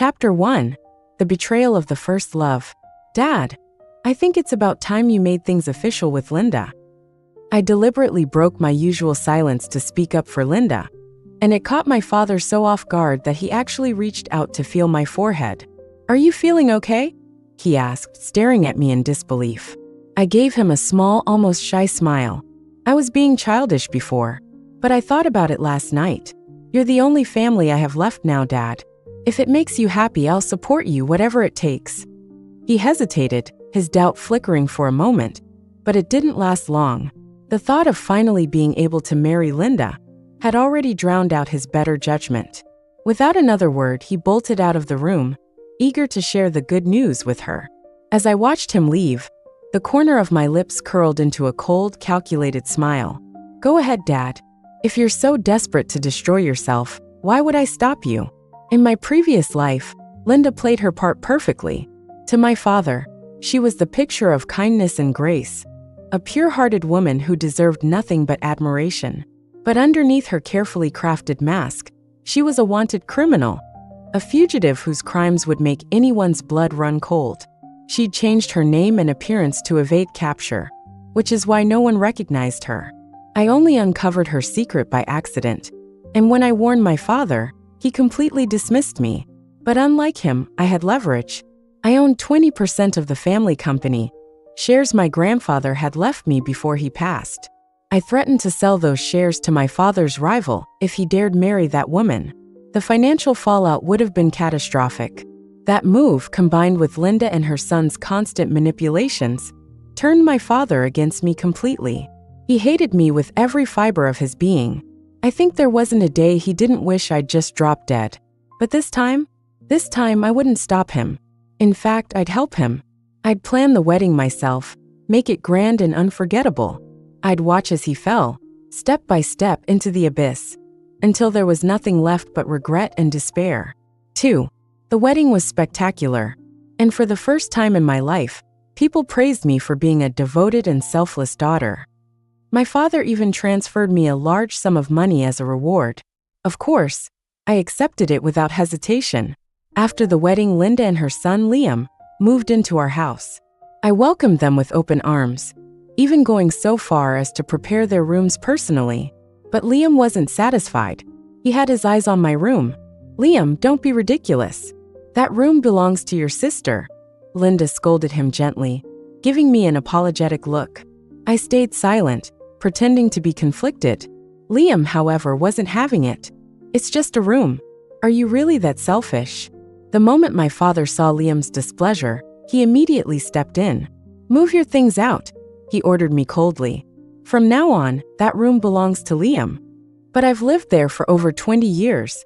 Chapter 1. The Betrayal of the First Love. Dad, I think it's about time you made things official with Linda. I deliberately broke my usual silence to speak up for Linda, and it caught my father so off guard that he actually reached out to feel my forehead. Are you feeling okay? He asked, staring at me in disbelief. I gave him a small, almost shy smile. I was being childish before, but I thought about it last night. You're the only family I have left now, Dad. If it makes you happy, I'll support you, whatever it takes. He hesitated, his doubt flickering for a moment, but it didn't last long. The thought of finally being able to marry Linda had already drowned out his better judgment. Without another word, he bolted out of the room, eager to share the good news with her. As I watched him leave, the corner of my lips curled into a cold, calculated smile. Go ahead, Dad. If you're so desperate to destroy yourself, why would I stop you? In my previous life, Linda played her part perfectly. To my father, she was the picture of kindness and grace, a pure-hearted woman who deserved nothing but admiration. But underneath her carefully crafted mask, she was a wanted criminal, a fugitive whose crimes would make anyone's blood run cold. She'd changed her name and appearance to evade capture, which is why no one recognized her. I only uncovered her secret by accident, and when I warned my father, he completely dismissed me. But unlike him, I had leverage. I owned 20% of the family company, shares my grandfather had left me before he passed. I threatened to sell those shares to my father's rival if he dared marry that woman. The financial fallout would have been catastrophic. That move, combined with Linda and her son's constant manipulations, turned my father against me completely. He hated me with every fiber of his being. I think there wasn't a day he didn't wish I'd just drop dead. But this time I wouldn't stop him. In fact, I'd help him. I'd plan the wedding myself, make it grand and unforgettable. I'd watch as he fell, step by step, into the abyss, until there was nothing left but regret and despair. 2. The wedding was spectacular, and for the first time in my life, people praised me for being a devoted and selfless daughter. My father even transferred me a large sum of money as a reward. Of course, I accepted it without hesitation. After the wedding, Linda and her son Liam moved into our house. I welcomed them with open arms, even going so far as to prepare their rooms personally. But Liam wasn't satisfied. He had his eyes on my room. Liam, don't be ridiculous. That room belongs to your sister. Linda scolded him gently, giving me an apologetic look. I stayed silent, pretending to be conflicted. Liam, however, wasn't having it. It's just a room. Are you really that selfish? The moment my father saw Liam's displeasure, he immediately stepped in. Move your things out, he ordered me coldly. From now on, that room belongs to Liam. But I've lived there for over 20 years,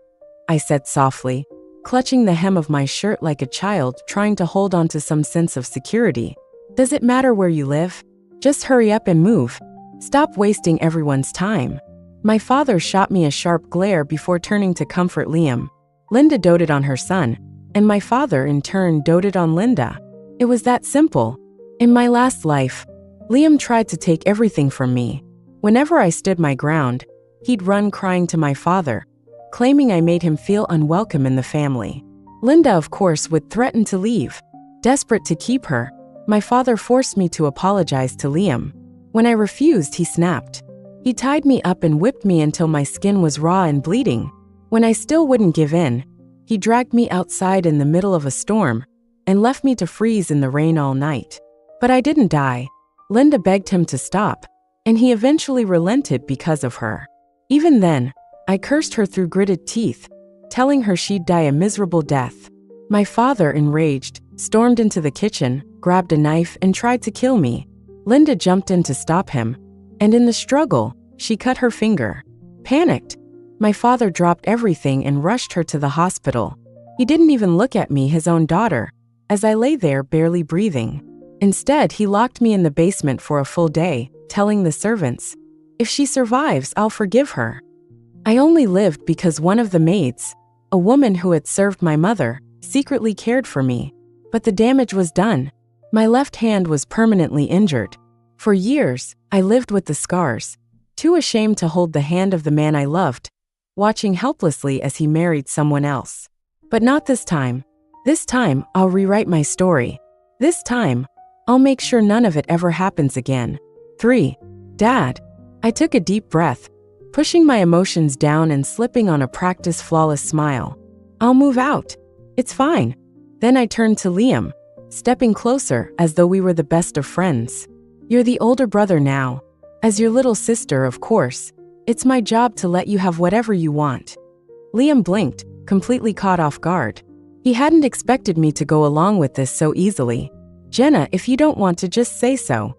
I said softly, clutching the hem of my shirt like a child trying to hold on to some sense of security. Does it matter where you live? Just hurry up and move. Stop wasting everyone's time. My father shot me a sharp glare before turning to comfort Liam. Linda doted on her son, and my father in turn doted on Linda. It was that simple. In my last life, Liam tried to take everything from me. Whenever I stood my ground, he'd run crying to my father, claiming I made him feel unwelcome in the family. Linda, of course, would threaten to leave. Desperate to keep her, my father forced me to apologize to Liam. When I refused, he snapped. He tied me up and whipped me until my skin was raw and bleeding. When I still wouldn't give in, he dragged me outside in the middle of a storm and left me to freeze in the rain all night. But I didn't die. Linda begged him to stop, and he eventually relented because of her. Even then, I cursed her through gritted teeth, telling her she'd die a miserable death. My father, enraged, stormed into the kitchen, grabbed a knife, and tried to kill me. Linda jumped in to stop him, and in the struggle, she cut her finger. Panicked, my father dropped everything and rushed her to the hospital. He didn't even look at me, his own daughter, as I lay there barely breathing. Instead, he locked me in the basement for a full day, telling the servants, "If she survives, I'll forgive her." I only lived because one of the maids, a woman who had served my mother, secretly cared for me. But the damage was done. My left hand was permanently injured. For years, I lived with the scars, too ashamed to hold the hand of the man I loved, watching helplessly as he married someone else. But not this time. This time, I'll rewrite my story. This time, I'll make sure none of it ever happens again. 3. Dad. I took a deep breath, pushing my emotions down and slipping on a practice-flawless smile. I'll move out. It's fine. Then I turned to Liam, stepping closer as though we were the best of friends. You're the older brother now. As your little sister, of course. It's my job to let you have whatever you want. Liam blinked, completely caught off guard. He hadn't expected me to go along with this so easily. Jenna, if you don't want to, just say so.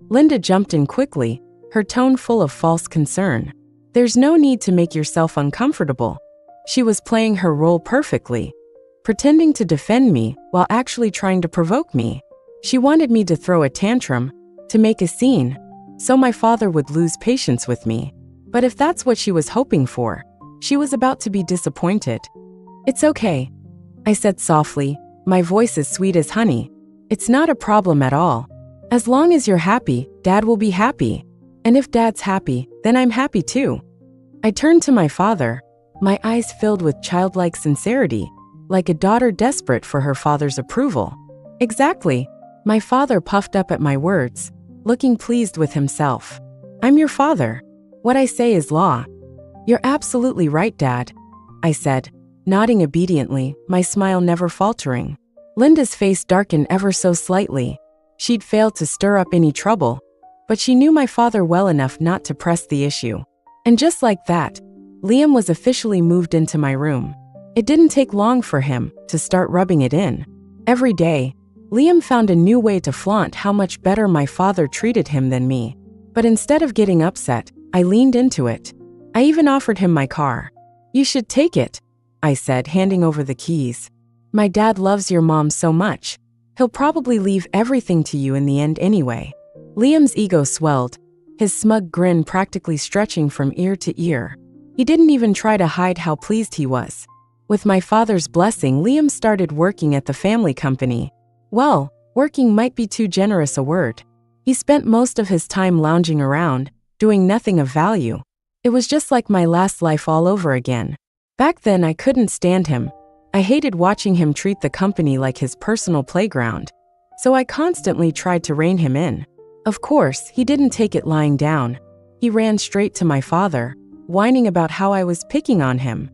Linda jumped in quickly, her tone full of false concern. There's no need to make yourself uncomfortable. She was playing her role perfectly, pretending to defend me while actually trying to provoke me. She wanted me to throw a tantrum, to make a scene, so my father would lose patience with me. But if that's what she was hoping for, she was about to be disappointed. It's okay, I said softly, my voice as sweet as honey. It's not a problem at all. As long as you're happy, Dad will be happy. And if Dad's happy, then I'm happy too. I turned to my father, my eyes filled with childlike sincerity, like a daughter desperate for her father's approval. Exactly. My father puffed up at my words, looking pleased with himself. I'm your father. What I say is law. You're absolutely right, Dad, I said, nodding obediently, my smile never faltering. Linda's face darkened ever so slightly. She'd failed to stir up any trouble, but she knew my father well enough not to press the issue. And just like that, Liam was officially moved into my room. It didn't take long for him to start rubbing it in. Every day, Liam found a new way to flaunt how much better my father treated him than me. But instead of getting upset, I leaned into it. I even offered him my car. You should take it, I said, handing over the keys. My dad loves your mom so much. He'll probably leave everything to you in the end anyway. Liam's ego swelled, his smug grin practically stretching from ear to ear. He didn't even try to hide how pleased he was. With my father's blessing, Liam started working at the family company. Well, working might be too generous a word. He spent most of his time lounging around, doing nothing of value. It was just like my last life all over again. Back then, I couldn't stand him. I hated watching him treat the company like his personal playground. So I constantly tried to rein him in. Of course, he didn't take it lying down. He ran straight to my father, whining about how I was picking on him.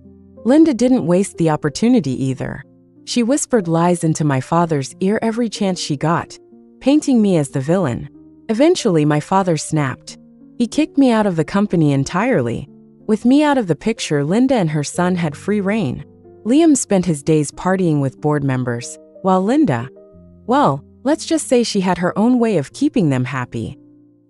Linda didn't waste the opportunity either. She whispered lies into my father's ear every chance she got, painting me as the villain. Eventually, my father snapped. He kicked me out of the company entirely. With me out of the picture, Linda and her son had free reign. Liam spent his days partying with board members, while Linda, well, let's just say she had her own way of keeping them happy.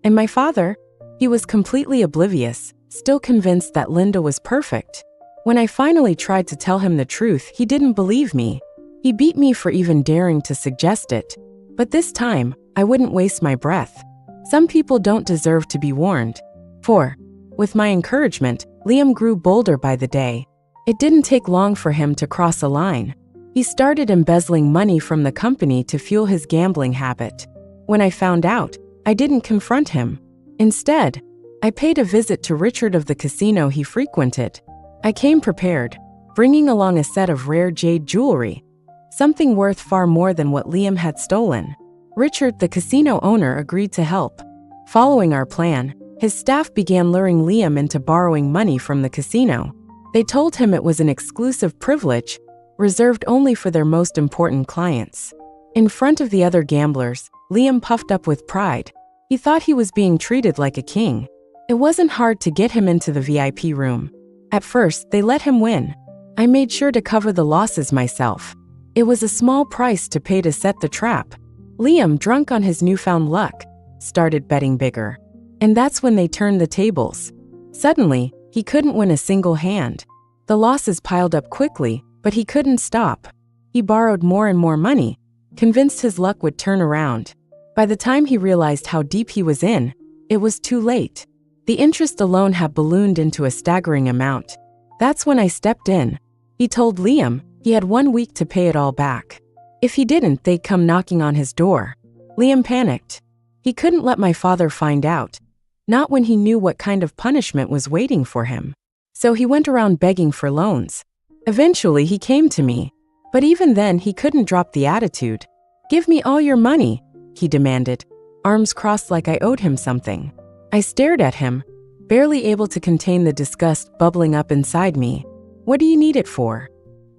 And my father? He was completely oblivious, still convinced that Linda was perfect. When I finally tried to tell him the truth, he didn't believe me. He beat me for even daring to suggest it. But this time, I wouldn't waste my breath. Some people don't deserve to be warned. 4. With my encouragement, Liam grew bolder by the day. It didn't take long for him to cross a line. He started embezzling money from the company to fuel his gambling habit. When I found out, I didn't confront him. Instead, I paid a visit to Richard of the casino he frequented. I came prepared, bringing along a set of rare jade jewelry, something worth far more than what Liam had stolen. Richard, the casino owner, agreed to help. Following our plan, his staff began luring Liam into borrowing money from the casino. They told him it was an exclusive privilege, reserved only for their most important clients. In front of the other gamblers, Liam puffed up with pride. He thought he was being treated like a king. It wasn't hard to get him into the VIP room. At first, they let him win. I made sure to cover the losses myself. It was a small price to pay to set the trap. Liam, drunk on his newfound luck, started betting bigger. And that's when they turned the tables. Suddenly, he couldn't win a single hand. The losses piled up quickly, but he couldn't stop. He borrowed more and more money, convinced his luck would turn around. By the time he realized how deep he was in, it was too late. The interest alone had ballooned into a staggering amount. That's when I stepped in. He told Liam he had 1 week to pay it all back. If he didn't, they'd come knocking on his door. Liam panicked. He couldn't let my father find out, not when he knew what kind of punishment was waiting for him. So he went around begging for loans. Eventually, he came to me. But even then, he couldn't drop the attitude. "Give me all your money," he demanded, arms crossed like I owed him something. I stared at him, barely able to contain the disgust bubbling up inside me. "What do you need it for?"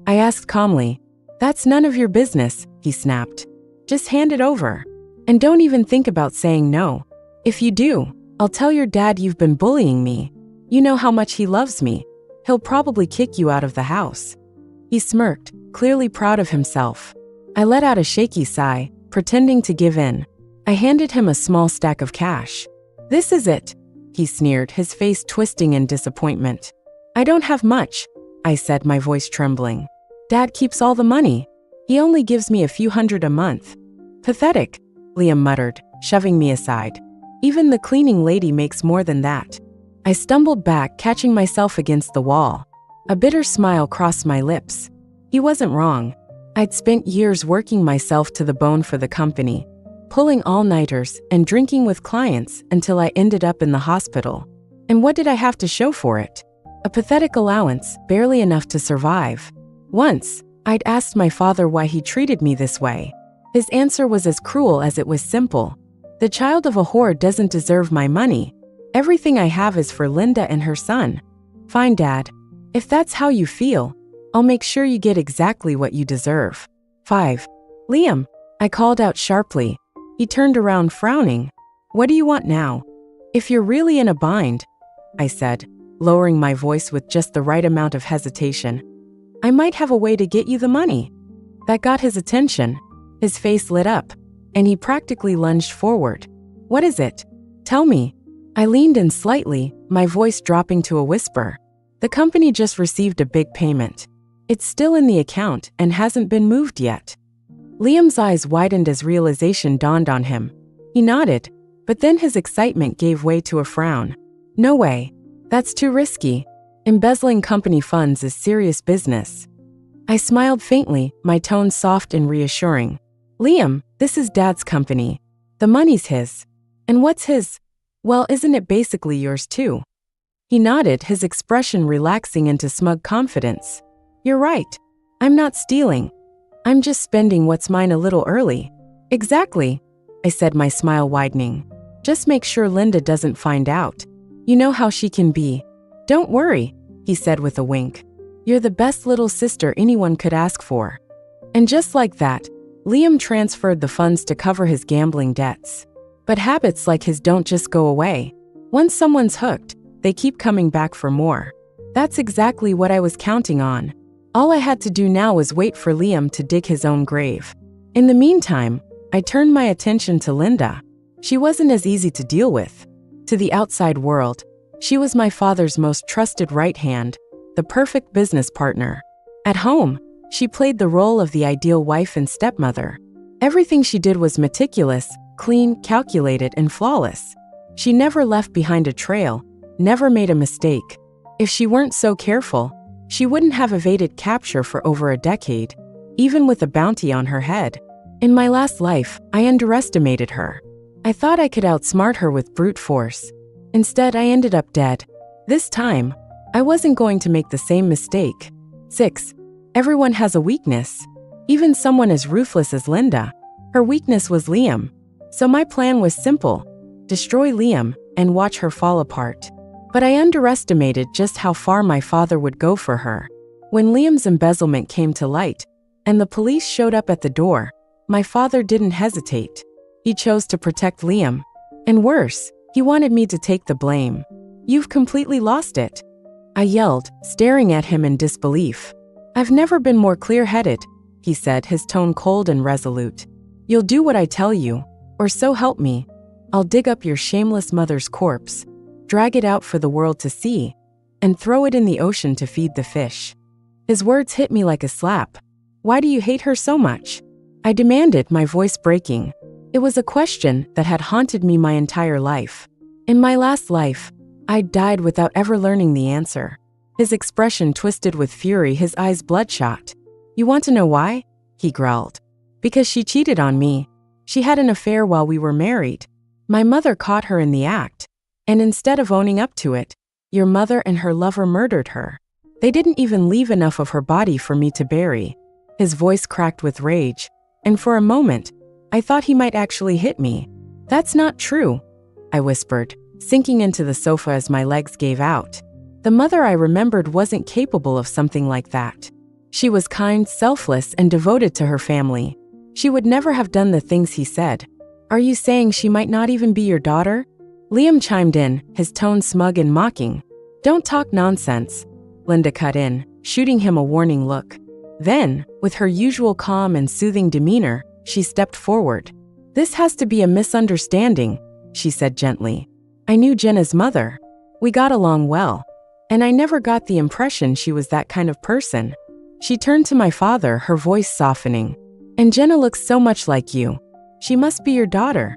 I asked calmly. "That's none of your business," he snapped. "Just hand it over. And don't even think about saying no. If you do, I'll tell your dad you've been bullying me. You know how much he loves me. He'll probably kick you out of the house." He smirked, clearly proud of himself. I let out a shaky sigh, pretending to give in. I handed him a small stack of cash. "This is it," he sneered, his face twisting in disappointment. "I don't have much," I said, my voice trembling. "Dad keeps all the money. He only gives me a few hundred a month." "Pathetic," Liam muttered, shoving me aside. "Even the cleaning lady makes more than that." I stumbled back, catching myself against the wall. A bitter smile crossed my lips. He wasn't wrong. I'd spent years working myself to the bone for the company, pulling all-nighters and drinking with clients until I ended up in the hospital. And what did I have to show for it? A pathetic allowance, barely enough to survive. Once, I'd asked my father why he treated me this way. His answer was as cruel as it was simple. "The child of a whore doesn't deserve my money. Everything I have is for Linda and her son." "Fine, Dad. If that's how you feel, I'll make sure you get exactly what you deserve." 5. "Liam," I called out sharply. He turned around frowning. "What do you want now?" "If you're really in a bind," I said, lowering my voice with just the right amount of hesitation, "I might have a way to get you the money." That got his attention. His face lit up, and he practically lunged forward. "What is it? Tell me." I leaned in slightly, my voice dropping to a whisper. "The company just received a big payment. It's still in the account and hasn't been moved yet." Liam's eyes widened as realization dawned on him. He nodded, but then his excitement gave way to a frown. "No way. That's too risky. Embezzling company funds is serious business." I smiled faintly, my tone soft and reassuring. "Liam, this is Dad's company. The money's his." "And what's his?" "Well, isn't it basically yours too?" He nodded, his expression relaxing into smug confidence. "You're right. I'm not stealing. I'm just spending what's mine a little early." "Exactly," I said, my smile widening. "Just make sure Linda doesn't find out. You know how she can be." "Don't worry," he said with a wink. "You're the best little sister anyone could ask for." And just like that, Liam transferred the funds to cover his gambling debts. But habits like his don't just go away. Once someone's hooked, they keep coming back for more. That's exactly what I was counting on. All I had to do now was wait for Liam to dig his own grave. In the meantime, I turned my attention to Linda. She wasn't as easy to deal with. To the outside world, she was my father's most trusted right hand, the perfect business partner. At home, she played the role of the ideal wife and stepmother. Everything she did was meticulous, clean, calculated, and flawless. She never left behind a trail, never made a mistake. If she weren't so careful, she wouldn't have evaded capture for over a decade, even with a bounty on her head. In my last life, I underestimated her. I thought I could outsmart her with brute force. Instead, I ended up dead. This time, I wasn't going to make the same mistake. 6. Everyone has a weakness. Even someone as ruthless as Linda. Her weakness was Liam. So my plan was simple: destroy Liam and watch her fall apart. But I underestimated just how far my father would go for her. When Liam's embezzlement came to light, and the police showed up at the door, my father didn't hesitate. He chose to protect Liam. And worse, he wanted me to take the blame. "You've completely lost it," I yelled, staring at him in disbelief. "I've never been more clear-headed," he said, his tone cold and resolute. "You'll do what I tell you, or so help me. I'll dig up your shameless mother's corpse, drag it out for the world to see, and throw it in the ocean to feed the fish." His words hit me like a slap. "Why do you hate her so much?" I demanded, my voice breaking. It was a question that had haunted me my entire life. In my last life, I'd died without ever learning the answer. His expression twisted with fury, his eyes bloodshot. "You want to know why?" he growled. "Because she cheated on me. She had an affair while we were married. My mother caught her in the act. And instead of owning up to it, your mother and her lover murdered her." They didn't even leave enough of her body for me to bury. His voice cracked with rage, and for a moment, I thought he might actually hit me. That's not true, I whispered, sinking into the sofa as my legs gave out. The mother I remembered wasn't capable of something like that. She was kind, selfless, and devoted to her family. She would never have done the things he said. Are you saying she might not even be your daughter? Liam chimed in, his tone smug and mocking. Don't talk nonsense, Linda cut in, shooting him a warning look. Then, with her usual calm and soothing demeanor, she stepped forward. This has to be a misunderstanding, she said gently. I knew Jenna's mother. We got along well. And I never got the impression she was that kind of person. She turned to my father, her voice softening. And Jenna looks so much like you. She must be your daughter.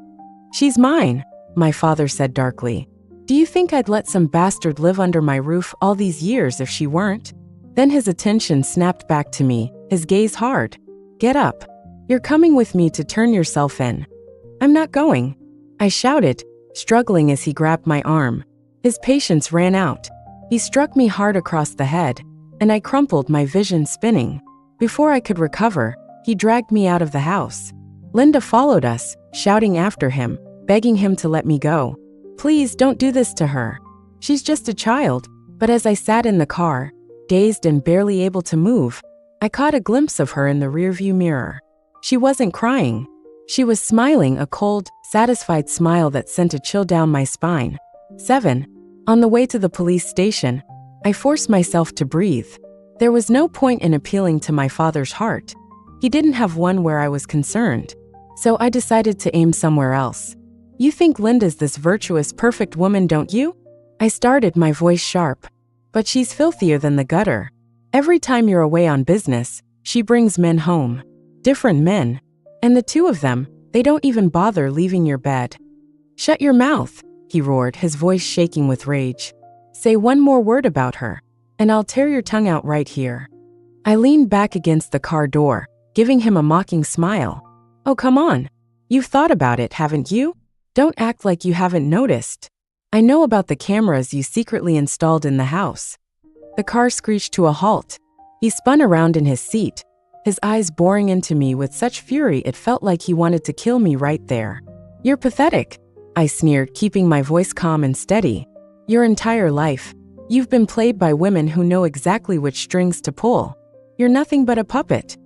She's mine, my father said darkly. Do you think I'd let some bastard live under my roof all these years if she weren't? Then his attention snapped back to me, his gaze hard. Get up. You're coming with me to turn yourself in. I'm not going, I shouted, struggling as he grabbed my arm. His patience ran out. He struck me hard across the head, and I crumpled, my vision spinning. Before I could recover, he dragged me out of the house. Linda followed us, shouting after him, begging him to let me go. Please don't do this to her. She's just a child. But as I sat in the car, dazed and barely able to move, I caught a glimpse of her in the rearview mirror. She wasn't crying. She was smiling, a cold, satisfied smile that sent a chill down my spine. 7. On the way to the police station, I forced myself to breathe. There was no point in appealing to my father's heart. He didn't have one where I was concerned. So I decided to aim somewhere else. You think Linda's this virtuous, perfect woman, don't you? I started, my voice sharp. But she's filthier than the gutter. Every time you're away on business, she brings men home. Different men. And the two of them, they don't even bother leaving your bed. Shut your mouth, he roared, his voice shaking with rage. Say one more word about her, and I'll tear your tongue out right here. I leaned back against the car door, giving him a mocking smile. Oh, come on. You've thought about it, haven't you? Don't act like you haven't noticed. I know about the cameras you secretly installed in the house. The car screeched to a halt. He spun around in his seat, his eyes boring into me with such fury it felt like he wanted to kill me right there. You're pathetic, I sneered, keeping my voice calm and steady. Your entire life, you've been played by women who know exactly which strings to pull. You're nothing but a puppet.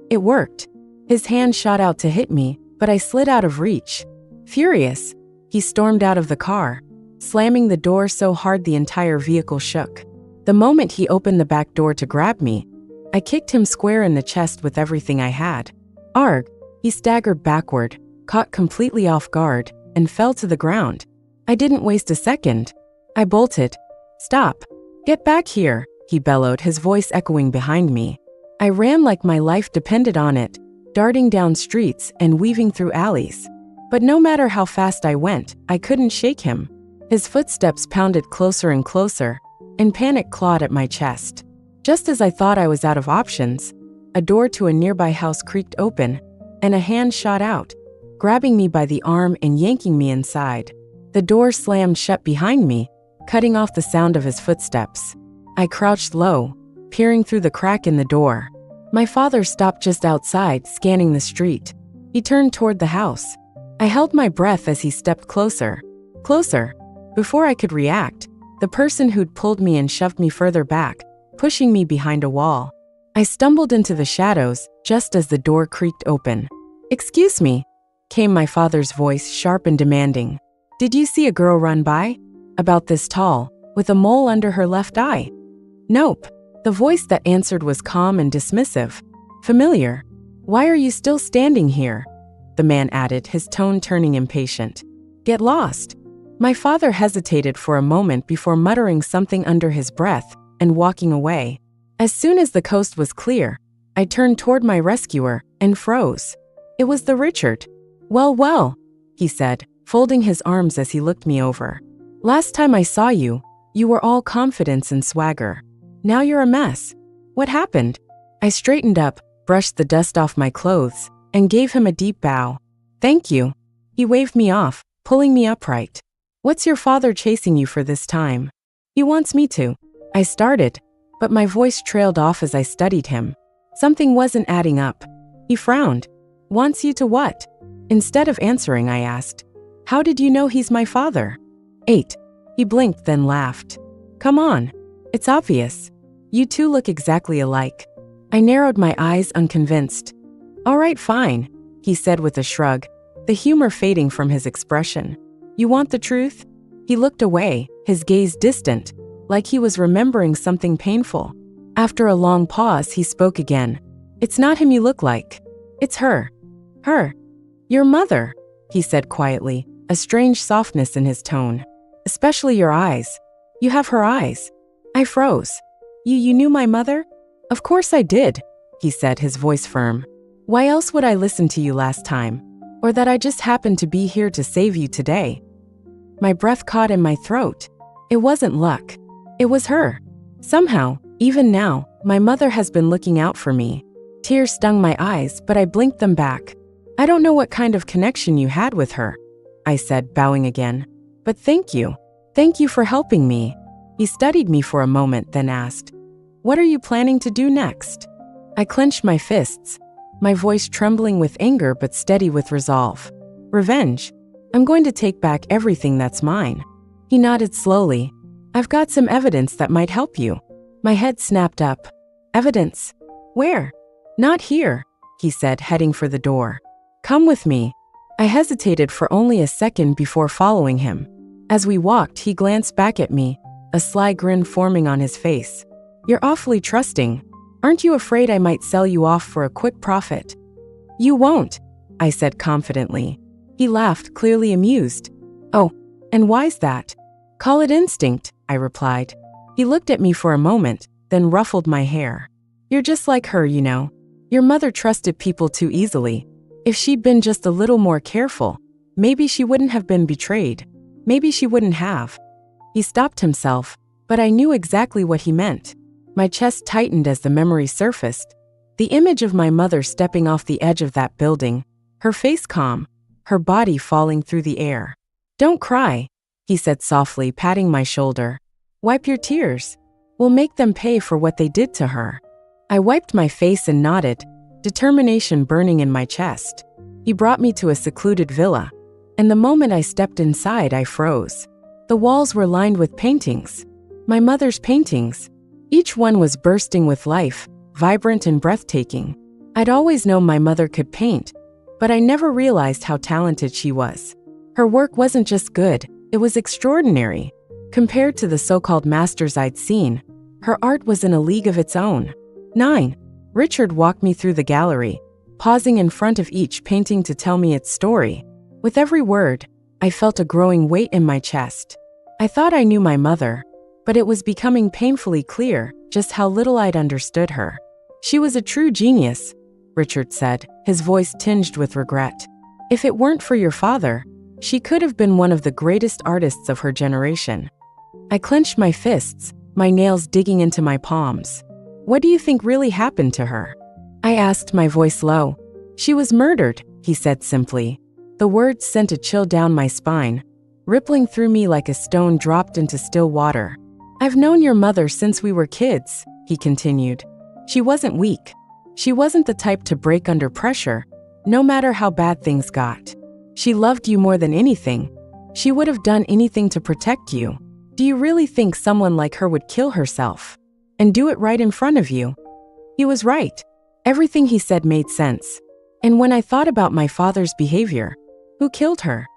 It worked. His hand shot out to hit me, but I slid out of reach. Furious, he stormed out of the car, slamming the door so hard the entire vehicle shook. The moment he opened the back door to grab me, I kicked him square in the chest with everything I had. Arg! He staggered backward, caught completely off guard, and fell to the ground. I didn't waste a second. I bolted. Stop. Get back here, he bellowed, his voice echoing behind me. I ran like my life depended on it, darting down streets and weaving through alleys. But no matter how fast I went, I couldn't shake him. His footsteps pounded closer and closer, and panic clawed at my chest. Just as I thought I was out of options, a door to a nearby house creaked open, and a hand shot out, grabbing me by the arm and yanking me inside. The door slammed shut behind me, cutting off the sound of his footsteps. I crouched low, peering through the crack in the door. My father stopped just outside, scanning the street. He turned toward the house. I held my breath as he stepped closer. Closer. Before I could react, the person who'd pulled me and shoved me further back, pushing me behind a wall. I stumbled into the shadows just as the door creaked open. Excuse me, came my father's voice, sharp and demanding. Did you see a girl run by? About this tall, with a mole under her left eye? Nope. The voice that answered was calm and dismissive. Familiar. Why are you still standing here? The man added, his tone turning impatient. Get lost. My father hesitated for a moment before muttering something under his breath and walking away. As soon as the coast was clear, I turned toward my rescuer and froze. It was the Richard. Well, he said, folding his arms as he looked me over. Last time I saw you, you were all confidence and swagger. Now you're a mess. What happened? I straightened up, brushed the dust off my clothes, and gave him a deep bow. Thank you. He waved me off, pulling me upright. What's your father chasing you for this time? He wants me to. I started, But my voice trailed off as I studied him. Something wasn't adding up. He frowned. Wants you to what? Instead of answering, I asked, how did you know he's my father? 8. He blinked, then laughed. Come on. It's obvious. You two look exactly alike. I narrowed my eyes, unconvinced. All right, fine, he said with a shrug, the humor fading from his expression. You want the truth? He looked away, his gaze distant, like he was remembering something painful. After a long pause, he spoke again. It's not him you look like. It's her. Her. Your mother, he said quietly, a strange softness in his tone. Especially your eyes. You have her eyes. I froze. You knew my mother? Of course I did, he said, his voice firm. Why else would I listen to you last time? Or that I just happened to be here to save you today? My breath caught in my throat. It wasn't luck. It was her. Somehow, even now, my mother has been looking out for me. Tears stung my eyes, but I blinked them back. I don't know what kind of connection you had with her, I said, bowing again. But thank you. Thank you for helping me. He studied me for a moment, then asked, what are you planning to do next? I clenched my fists, my voice trembling with anger but steady with resolve. Revenge. I'm going to take back everything that's mine. He nodded slowly. I've got some evidence that might help you. My head snapped up. Evidence? Where? Not here, he said, heading for the door. Come with me. I hesitated for only a second before following him. As we walked, he glanced back at me, a sly grin forming on his face. You're awfully trusting. Aren't you afraid I might sell you off for a quick profit? You won't, I said confidently. He laughed, clearly amused. Oh, and why's that? Call it instinct, I replied. He looked at me for a moment, then ruffled my hair. You're just like her, you know. Your mother trusted people too easily. If she'd been just a little more careful, maybe she wouldn't have been betrayed. Maybe she wouldn't have. He stopped himself, but I knew exactly what he meant. My chest tightened as the memory surfaced. The image of my mother stepping off the edge of that building, her face calm, her body falling through the air. Don't cry, he said softly, patting my shoulder. Wipe your tears. We'll make them pay for what they did to her. I wiped my face and nodded, determination burning in my chest. He brought me to a secluded villa, and the moment I stepped inside, I froze. The walls were lined with paintings. My mother's paintings. Each one was bursting with life, vibrant and breathtaking. I'd always known my mother could paint, but I never realized how talented she was. Her work wasn't just good, it was extraordinary. Compared to the so-called masters I'd seen, her art was in a league of its own. 9. Richard walked me through the gallery, pausing in front of each painting to tell me its story. With every word, I felt a growing weight in my chest. I thought I knew my mother, but it was becoming painfully clear just how little I'd understood her. She was a true genius, Richard said, his voice tinged with regret. If it weren't for your father, she could have been one of the greatest artists of her generation. I clenched my fists, my nails digging into my palms. What do you think really happened to her? I asked, my voice low. She was murdered, he said simply. The words sent a chill down my spine, rippling through me like a stone dropped into still water. I've known your mother since we were kids, he continued. She wasn't weak. She wasn't the type to break under pressure, no matter how bad things got. She loved you more than anything. She would have done anything to protect you. Do you really think someone like her would kill herself? And do it right in front of you? He was right. Everything he said made sense. And when I thought about my father's behavior, who killed her?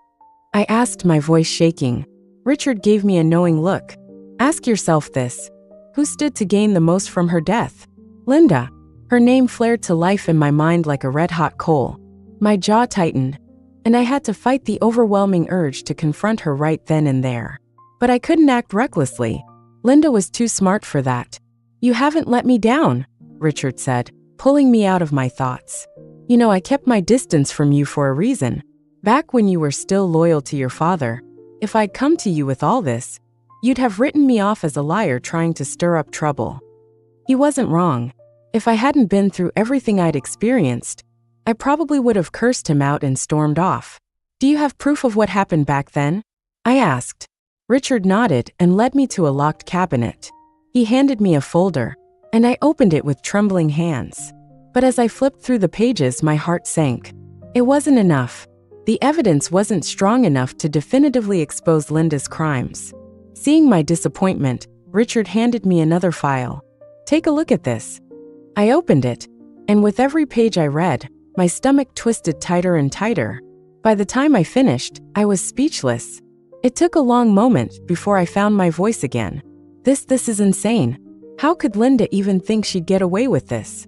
I asked, my voice shaking. Richard gave me a knowing look. Ask yourself this. Who stood to gain the most from her death? Linda. Her name flared to life in my mind like a red-hot coal. My jaw tightened, and I had to fight the overwhelming urge to confront her right then and there. But I couldn't act recklessly. Linda was too smart for that. You haven't let me down, Richard said, pulling me out of my thoughts. You know, I kept my distance from you for a reason. Back when you were still loyal to your father, if I'd come to you with all this, you'd have written me off as a liar trying to stir up trouble. He wasn't wrong. If I hadn't been through everything I'd experienced, I probably would have cursed him out and stormed off. Do you have proof of what happened back then? I asked. Richard nodded and led me to a locked cabinet. He handed me a folder, and I opened it with trembling hands. But as I flipped through the pages, my heart sank. It wasn't enough. The evidence wasn't strong enough to definitively expose Linda's crimes. Seeing my disappointment, Richard handed me another file. "Take a look at this." I opened it, and with every page I read, my stomach twisted tighter and tighter. By the time I finished, I was speechless. It took a long moment before I found my voice again. This is insane. How could Linda even think she'd get away with this?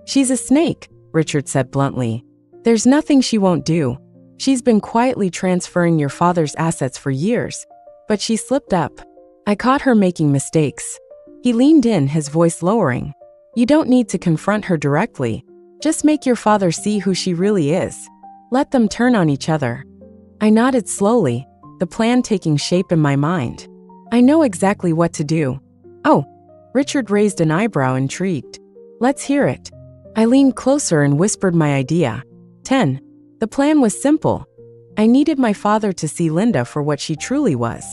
"She's a snake," Richard said bluntly. "There's nothing she won't do. She's been quietly transferring your father's assets for years, but she slipped up. I caught her making mistakes." He leaned in, his voice lowering. "You don't need to confront her directly. Just make your father see who she really is. Let them turn on each other." I nodded slowly, the plan taking shape in my mind. "I know exactly what to do." "Oh," Richard raised an eyebrow, intrigued. "Let's hear it." I leaned closer and whispered my idea. 10. The plan was simple. I needed my father to see Linda for what she truly was.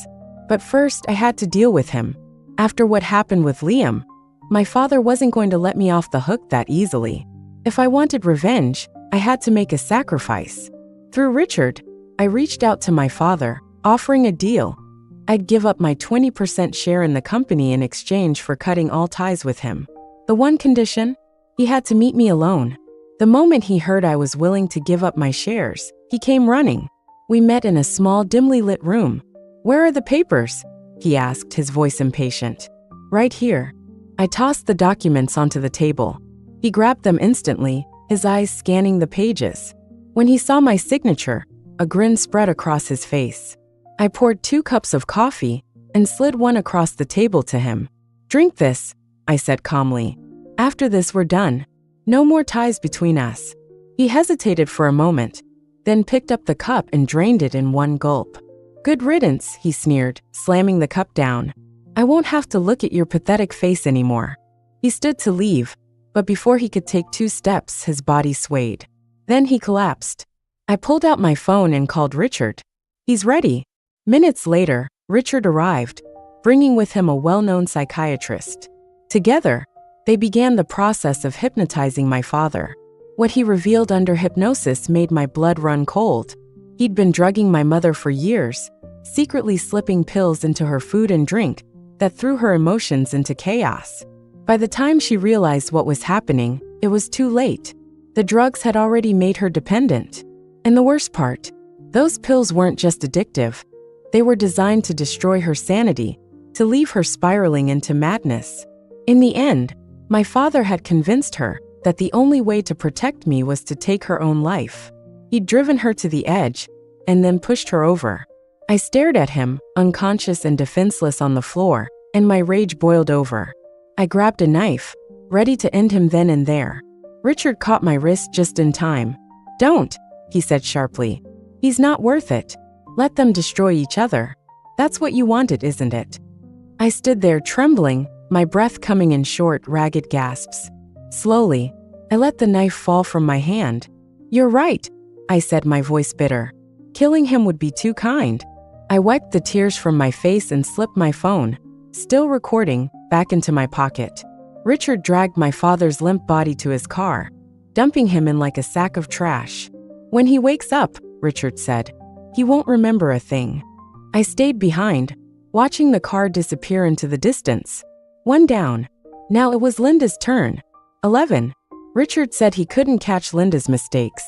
But first, I had to deal with him. After what happened with Liam, my father wasn't going to let me off the hook that easily. If I wanted revenge, I had to make a sacrifice. Through Richard, I reached out to my father, offering a deal. I'd give up my 20% share in the company in exchange for cutting all ties with him. The one condition? He had to meet me alone. The moment he heard I was willing to give up my shares, he came running. We met in a small, dimly lit room. "Where are the papers?" he asked, his voice impatient. "Right here." I tossed the documents onto the table. He grabbed them instantly, his eyes scanning the pages. When he saw my signature, a grin spread across his face. I poured 2 cups of coffee and slid one across the table to him. "Drink this," I said calmly. "After this, we're done. No more ties between us." He hesitated for a moment, then picked up the cup and drained it in one gulp. "Good riddance," he sneered, slamming the cup down. "I won't have to look at your pathetic face anymore." He stood to leave, but before he could take 2 steps, his body swayed. Then he collapsed. I pulled out my phone and called Richard. "He's ready." Minutes later, Richard arrived, bringing with him a well-known psychiatrist. Together, they began the process of hypnotizing my father. What he revealed under hypnosis made my blood run cold. He'd been drugging my mother for years, secretly slipping pills into her food and drink that threw her emotions into chaos. By the time she realized what was happening, it was too late. The drugs had already made her dependent. And the worst part, those pills weren't just addictive. They were designed to destroy her sanity, to leave her spiraling into madness. In the end, my father had convinced her that the only way to protect me was to take her own life. He'd driven her to the edge and then pushed her over. I stared at him, unconscious and defenseless on the floor, and my rage boiled over. I grabbed a knife, ready to end him then and there. Richard caught my wrist just in time. "Don't," he said sharply. "He's not worth it. Let them destroy each other. That's what you wanted, isn't it?" I stood there trembling, my breath coming in short, ragged gasps. Slowly, I let the knife fall from my hand. "You're right," I said, my voice bitter. "Killing him would be too kind." I wiped the tears from my face and slipped my phone, still recording, back into my pocket. Richard dragged my father's limp body to his car, dumping him in like a sack of trash. "When he wakes up," Richard said, "he won't remember a thing." I stayed behind, watching the car disappear into the distance. One down. Now it was Linda's turn. 11. Richard said he couldn't catch Linda's mistakes.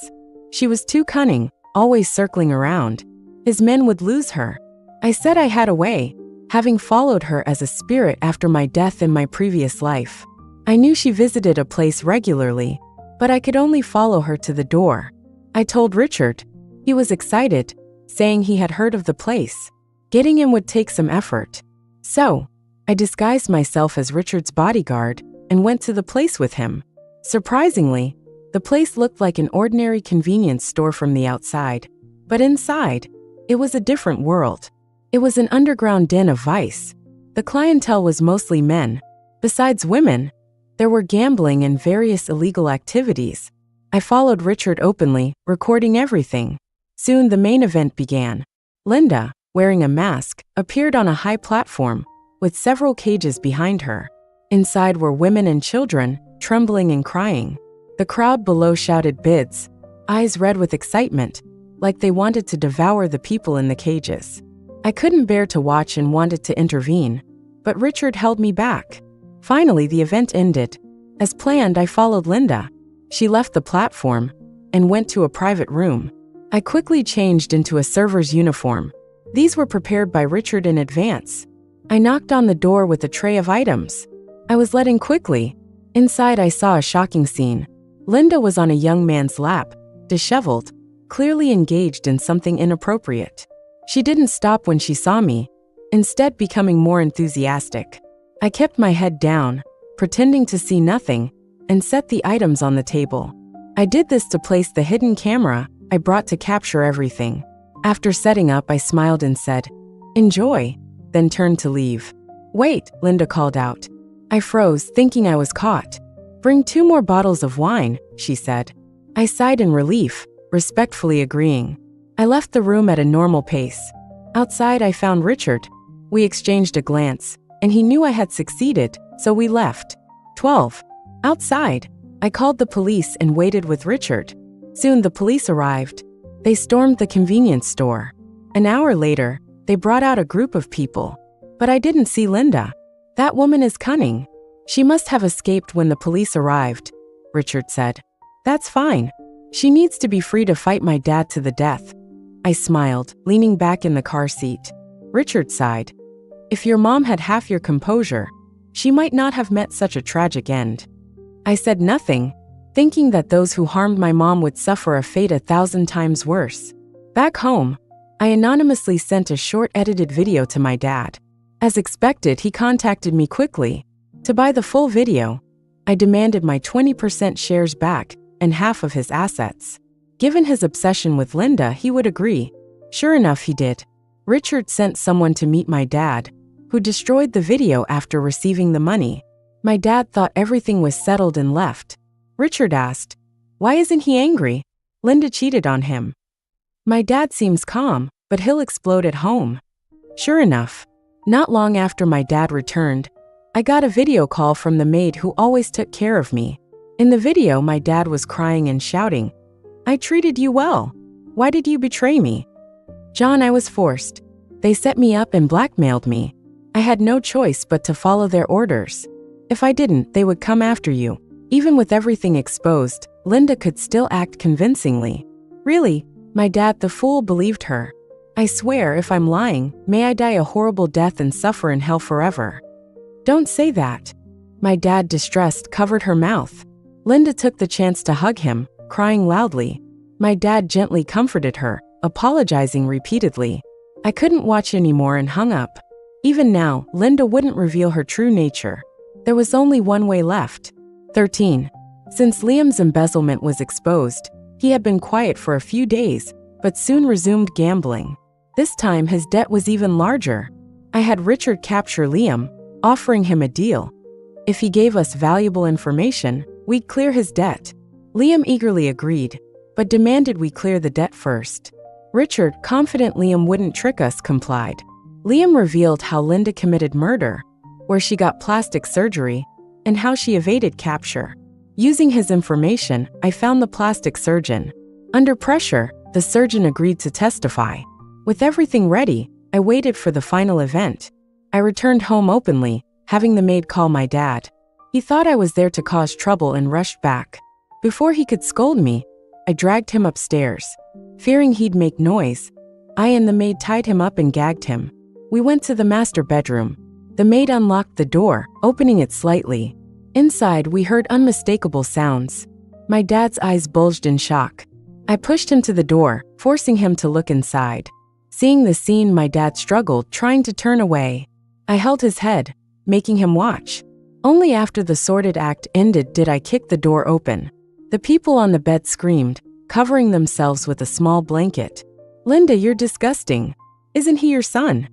She was too cunning, always circling around. His men would lose her. I said I had a way, having followed her as a spirit after my death in my previous life. I knew she visited a place regularly, but I could only follow her to the door. I told Richard. He was excited, saying he had heard of the place. Getting in would take some effort. So, I disguised myself as Richard's bodyguard and went to the place with him. Surprisingly, the place looked like an ordinary convenience store from the outside, but inside, it was a different world. It was an underground den of vice. The clientele was mostly men. Besides women, there were gambling and various illegal activities. I followed Richard openly, recording everything. Soon the main event began. Linda, wearing a mask, appeared on a high platform, with several cages behind her. Inside were women and children, trembling and crying. The crowd below shouted bids, eyes red with excitement, like they wanted to devour the people in the cages. I couldn't bear to watch and wanted to intervene, but Richard held me back. Finally, the event ended. As planned, I followed Linda. She left the platform and went to a private room. I quickly changed into a server's uniform. These were prepared by Richard in advance. I knocked on the door with a tray of items. I was let in quickly. Inside, I saw a shocking scene. Linda was on a young man's lap, disheveled, clearly engaged in something inappropriate. She didn't stop when she saw me, instead becoming more enthusiastic. I kept my head down, pretending to see nothing, and set the items on the table. I did this to place the hidden camera I brought to capture everything. After setting up, I smiled and said, "Enjoy," then turned to leave. "Wait," Linda called out. I froze, thinking I was caught. "Bring 2 more bottles of wine," she said. I sighed in relief, respectfully agreeing. I left the room at a normal pace. Outside, I found Richard. We exchanged a glance, and he knew I had succeeded, so we left. 12. Outside, I called the police and waited with Richard. Soon the police arrived. They stormed the convenience store. An hour later, they brought out a group of people. But I didn't see Linda. "That woman is cunning. She must have escaped when the police arrived," Richard said. "That's fine. She needs to be free to fight my dad to the death." I smiled, leaning back in the car seat. Richard sighed. "If your mom had half your composure, she might not have met such a tragic end." I said nothing, thinking that those who harmed my mom would suffer a fate 1,000 times worse. Back home, I anonymously sent a short edited video to my dad. As expected, he contacted me quickly. To buy the full video, I demanded my 20% shares back and half of his assets. Given his obsession with Linda, he would agree. Sure enough, he did. Richard sent someone to meet my dad, who destroyed the video after receiving the money. My dad thought everything was settled and left. Richard asked, "Why isn't he angry? Linda cheated on him." "My dad seems calm, but he'll explode at home." Sure enough, not long after my dad returned, I got a video call from the maid who always took care of me. In the video, my dad was crying and shouting, "I treated you well. Why did you betray me?" "John, I was forced. They set me up and blackmailed me. I had no choice but to follow their orders. If I didn't, they would come after you." Even with everything exposed, Linda could still act convincingly. Really, my dad the fool believed her. I swear, if I'm lying, may I die a horrible death and suffer in hell forever. "Don't say that." My dad, distressed, covered her mouth. Linda took the chance to hug him, crying loudly. My dad gently comforted her, apologizing repeatedly. I couldn't watch anymore and hung up. Even now, Linda wouldn't reveal her true nature. There was only one way left. 13. Since Liam's embezzlement was exposed, he had been quiet for a few days, but soon resumed gambling. This time, his debt was even larger. I had Richard capture Liam, offering him a deal. If he gave us valuable information, we'd clear his debt. Liam eagerly agreed, but demanded we clear the debt first. Richard, confident Liam wouldn't trick us, complied. Liam revealed how Linda committed murder, where she got plastic surgery, and how she evaded capture. Using his information, I found the plastic surgeon. Under pressure, the surgeon agreed to testify. With everything ready, I waited for the final event. I returned home openly, having the maid call my dad. He thought I was there to cause trouble and rushed back. Before he could scold me, I dragged him upstairs. Fearing he'd make noise, I and the maid tied him up and gagged him. We went to the master bedroom. The maid unlocked the door, opening it slightly. Inside, we heard unmistakable sounds. My dad's eyes bulged in shock. I pushed him to the door, forcing him to look inside. Seeing the scene, my dad struggled, trying to turn away. I held his head, making him watch. Only after the sordid act ended did I kick the door open. The people on the bed screamed, covering themselves with a small blanket. "Linda, you're disgusting. Isn't he your son?"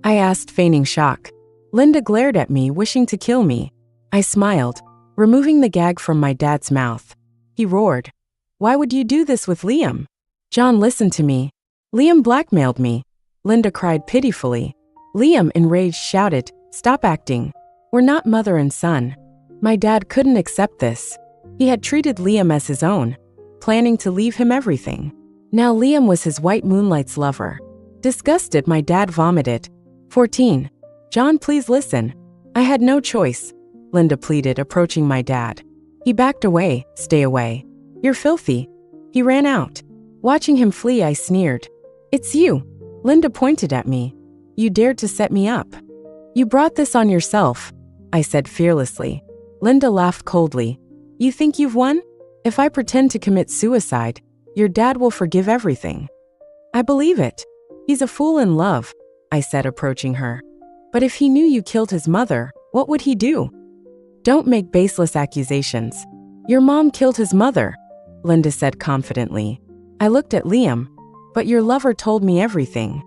I asked, feigning shock. Linda glared at me, wishing to kill me. I smiled, removing the gag from my dad's mouth. He roared, "Why would you do this with Liam?" "John, listen to me. Liam blackmailed me," Linda cried pitifully. Liam, enraged, shouted, Stop acting. We're not mother and son. My dad couldn't accept this. He had treated Liam as his own, planning to leave him everything. Now Liam was his white moonlight's lover. Disgusted, my dad vomited. 14. John, please listen. I had no choice, Linda pleaded, approaching my dad. He backed away. Stay away. You're filthy. He ran out. Watching him flee, I sneered. It's you. Linda pointed at me. You dared to set me up. You brought this on yourself, I said fearlessly. Linda laughed coldly. You think you've won? If I pretend to commit suicide, your dad will forgive everything. I believe it. He's a fool in love, I said, approaching her. But if he knew you killed his mother, what would he do? Don't make baseless accusations. Your mom killed his mother, Linda said confidently. I looked at Liam. But your lover told me everything.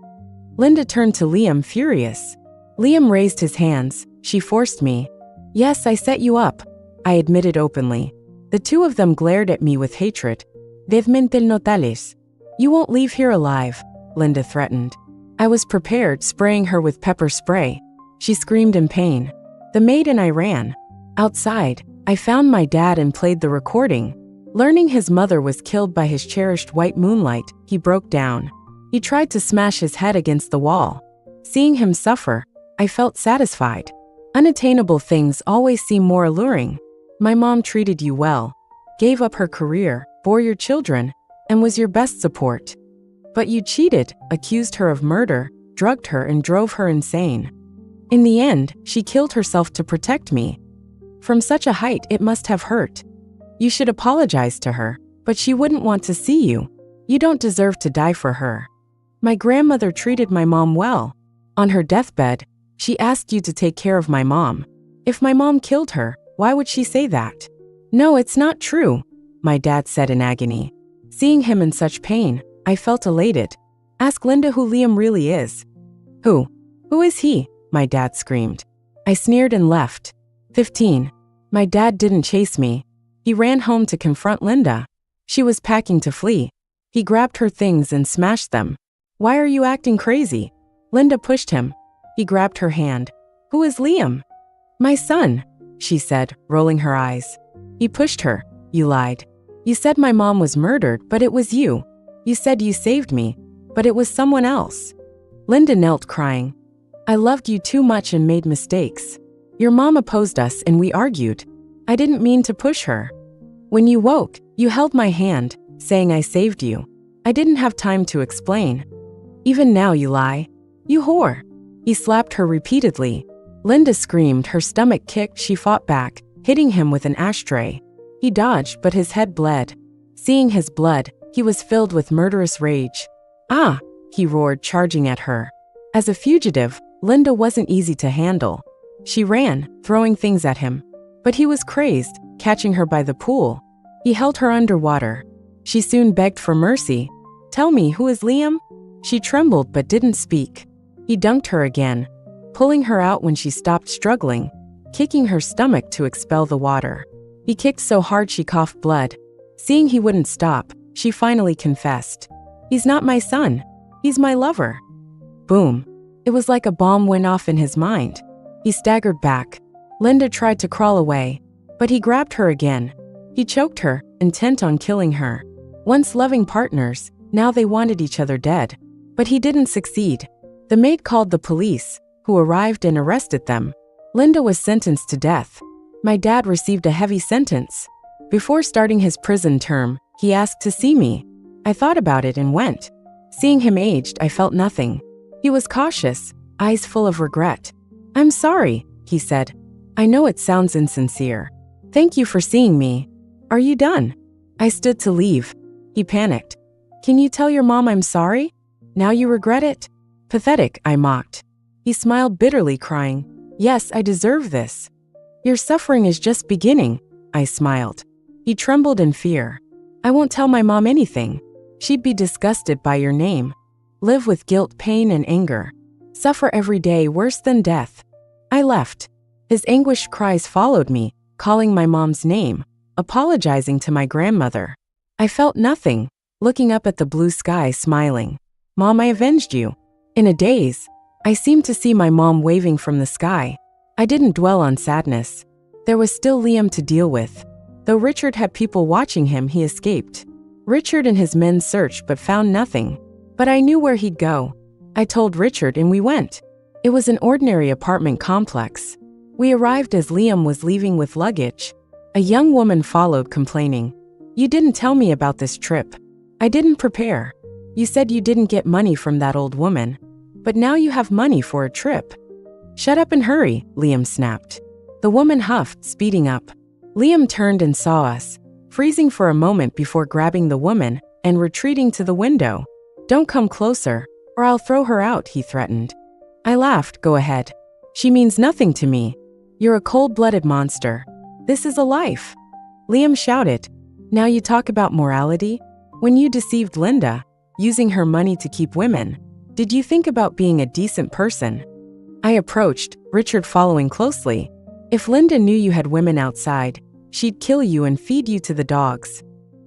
Linda turned to Liam, furious. Liam raised his hands. She forced me. Yes, I set you up, I admitted openly. The two of them glared at me with hatred. Desmentel notales. You won't leave here alive, Linda threatened. I was prepared, spraying her with pepper spray. She screamed in pain. The maid and I ran. Outside, I found my dad and played the recording. Learning his mother was killed by his cherished white moonlight, he broke down. He tried to smash his head against the wall. Seeing him suffer, I felt satisfied. Unattainable things always seem more alluring. My mom treated you well, gave up her career, bore your children, and was your best support. But you cheated, accused her of murder, drugged her, and drove her insane. In the end, she killed herself to protect me. From such a height, it must have hurt. You should apologize to her, but she wouldn't want to see you. You don't deserve to die for her. My grandmother treated my mom well. On her deathbed, she asked you to take care of my mom. If my mom killed her, why would she say that? No, it's not true, my dad said in agony. Seeing him in such pain, I felt elated. Ask Linda who Liam really is. Who? Who is he? My dad screamed. I sneered and left. 15. My dad didn't chase me. He ran home to confront Linda. She was packing to flee. He grabbed her things and smashed them. Why are you acting crazy? Linda pushed him. He grabbed her hand. Who is Liam? My son, she said, rolling her eyes. He pushed her. You lied. You said my mom was murdered, but it was you. You said you saved me, but it was someone else. Linda knelt, crying. I loved you too much and made mistakes. Your mom opposed us and we argued. I didn't mean to push her. When you woke, you held my hand, saying I saved you. I didn't have time to explain. Even now you lie. You whore. He slapped her repeatedly. Linda screamed, her stomach kicked. She fought back, hitting him with an ashtray. He dodged, but his head bled. Seeing his blood, he was filled with murderous rage. Ah, he roared, charging at her. As a fugitive, Linda wasn't easy to handle. She ran, throwing things at him. But he was crazed, catching her by the pool. He held her underwater. She soon begged for mercy. Tell me, who is Liam? She trembled but didn't speak. He dunked her again, pulling her out when she stopped struggling, kicking her stomach to expel the water. He kicked so hard she coughed blood. Seeing he wouldn't stop, she finally confessed. He's not my son. He's my lover. Boom. It was like a bomb went off in his mind. He staggered back. Linda tried to crawl away, but he grabbed her again. He choked her, intent on killing her. Once loving partners, now they wanted each other dead. But he didn't succeed. The maid called the police, who arrived and arrested them. Linda was sentenced to death. My dad received a heavy sentence. Before starting his prison term, he asked to see me. I thought about it and went. Seeing him aged, I felt nothing. He was cautious, eyes full of regret. I'm sorry, he said. I know it sounds insincere. Thank you for seeing me. Are you done? I stood to leave. He panicked. Can you tell your mom I'm sorry? Now you regret it? Pathetic, I mocked. He smiled bitterly, crying, Yes, I deserve this. Your suffering is just beginning, I smiled. He trembled in fear. I won't tell my mom anything. She'd be disgusted by your name. Live with guilt, pain, and anger. Suffer every day worse than death. I left. His anguished cries followed me, calling my mom's name, apologizing to my grandmother. I felt nothing, looking up at the blue sky, smiling. Mom, I avenged you. In a daze, I seemed to see my mom waving from the sky. I didn't dwell on sadness. There was still Liam to deal with. Though Richard had people watching him, he escaped. Richard and his men searched but found nothing. But I knew where he'd go. I told Richard and we went. It was an ordinary apartment complex. We arrived as Liam was leaving with luggage. A young woman followed, complaining, "You didn't tell me about this trip. I didn't prepare. You said you didn't get money from that old woman. But now you have money for a trip." "Shut up and hurry," Liam snapped. The woman huffed, speeding up. Liam turned and saw us, freezing for a moment before grabbing the woman and retreating to the window. "Don't come closer, or I'll throw her out," he threatened. I laughed. "Go ahead. She means nothing to me. You're a cold-blooded monster. This is a life." Liam shouted, "Now you talk about morality? When you deceived Linda, using her money to keep women, did you think about being a decent person?" I approached, Richard following closely. "If Linda knew you had women outside, she'd kill you and feed you to the dogs."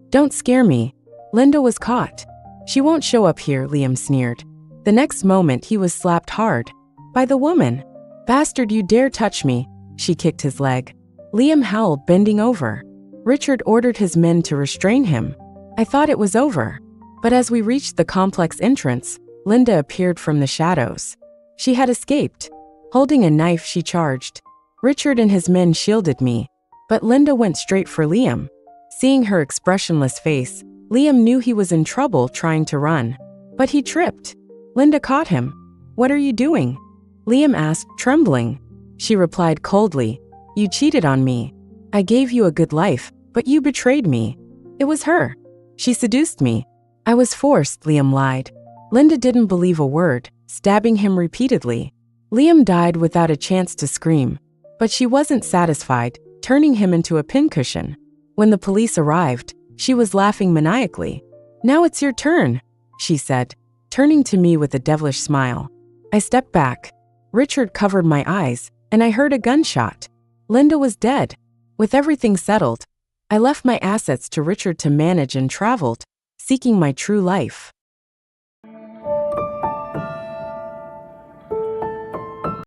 "Don't scare me. Linda was caught. She won't show up here," Liam sneered. The next moment he was slapped hard. By the woman. "Bastard, you dare touch me." She kicked his leg. Liam howled, bending over. Richard ordered his men to restrain him. I thought it was over. But as we reached the complex entrance, Linda appeared from the shadows. She had escaped. Holding a knife, she charged. Richard and his men shielded me. But Linda went straight for Liam. Seeing her expressionless face, Liam knew he was in trouble trying to run. But he tripped. Linda caught him. "What are you doing?" Liam asked, trembling. She replied coldly, "You cheated on me. I gave you a good life, but you betrayed me." It was her. She seduced me. "I was forced," Liam lied. Linda didn't believe a word, stabbing him repeatedly. Liam died without a chance to scream. But she wasn't satisfied, turning him into a pincushion. When the police arrived, she was laughing maniacally. "Now it's your turn," she said, turning to me with a devilish smile. I stepped back. Richard covered my eyes, and I heard a gunshot. Linda was dead. With everything settled, I left my assets to Richard to manage and traveled, seeking my true life.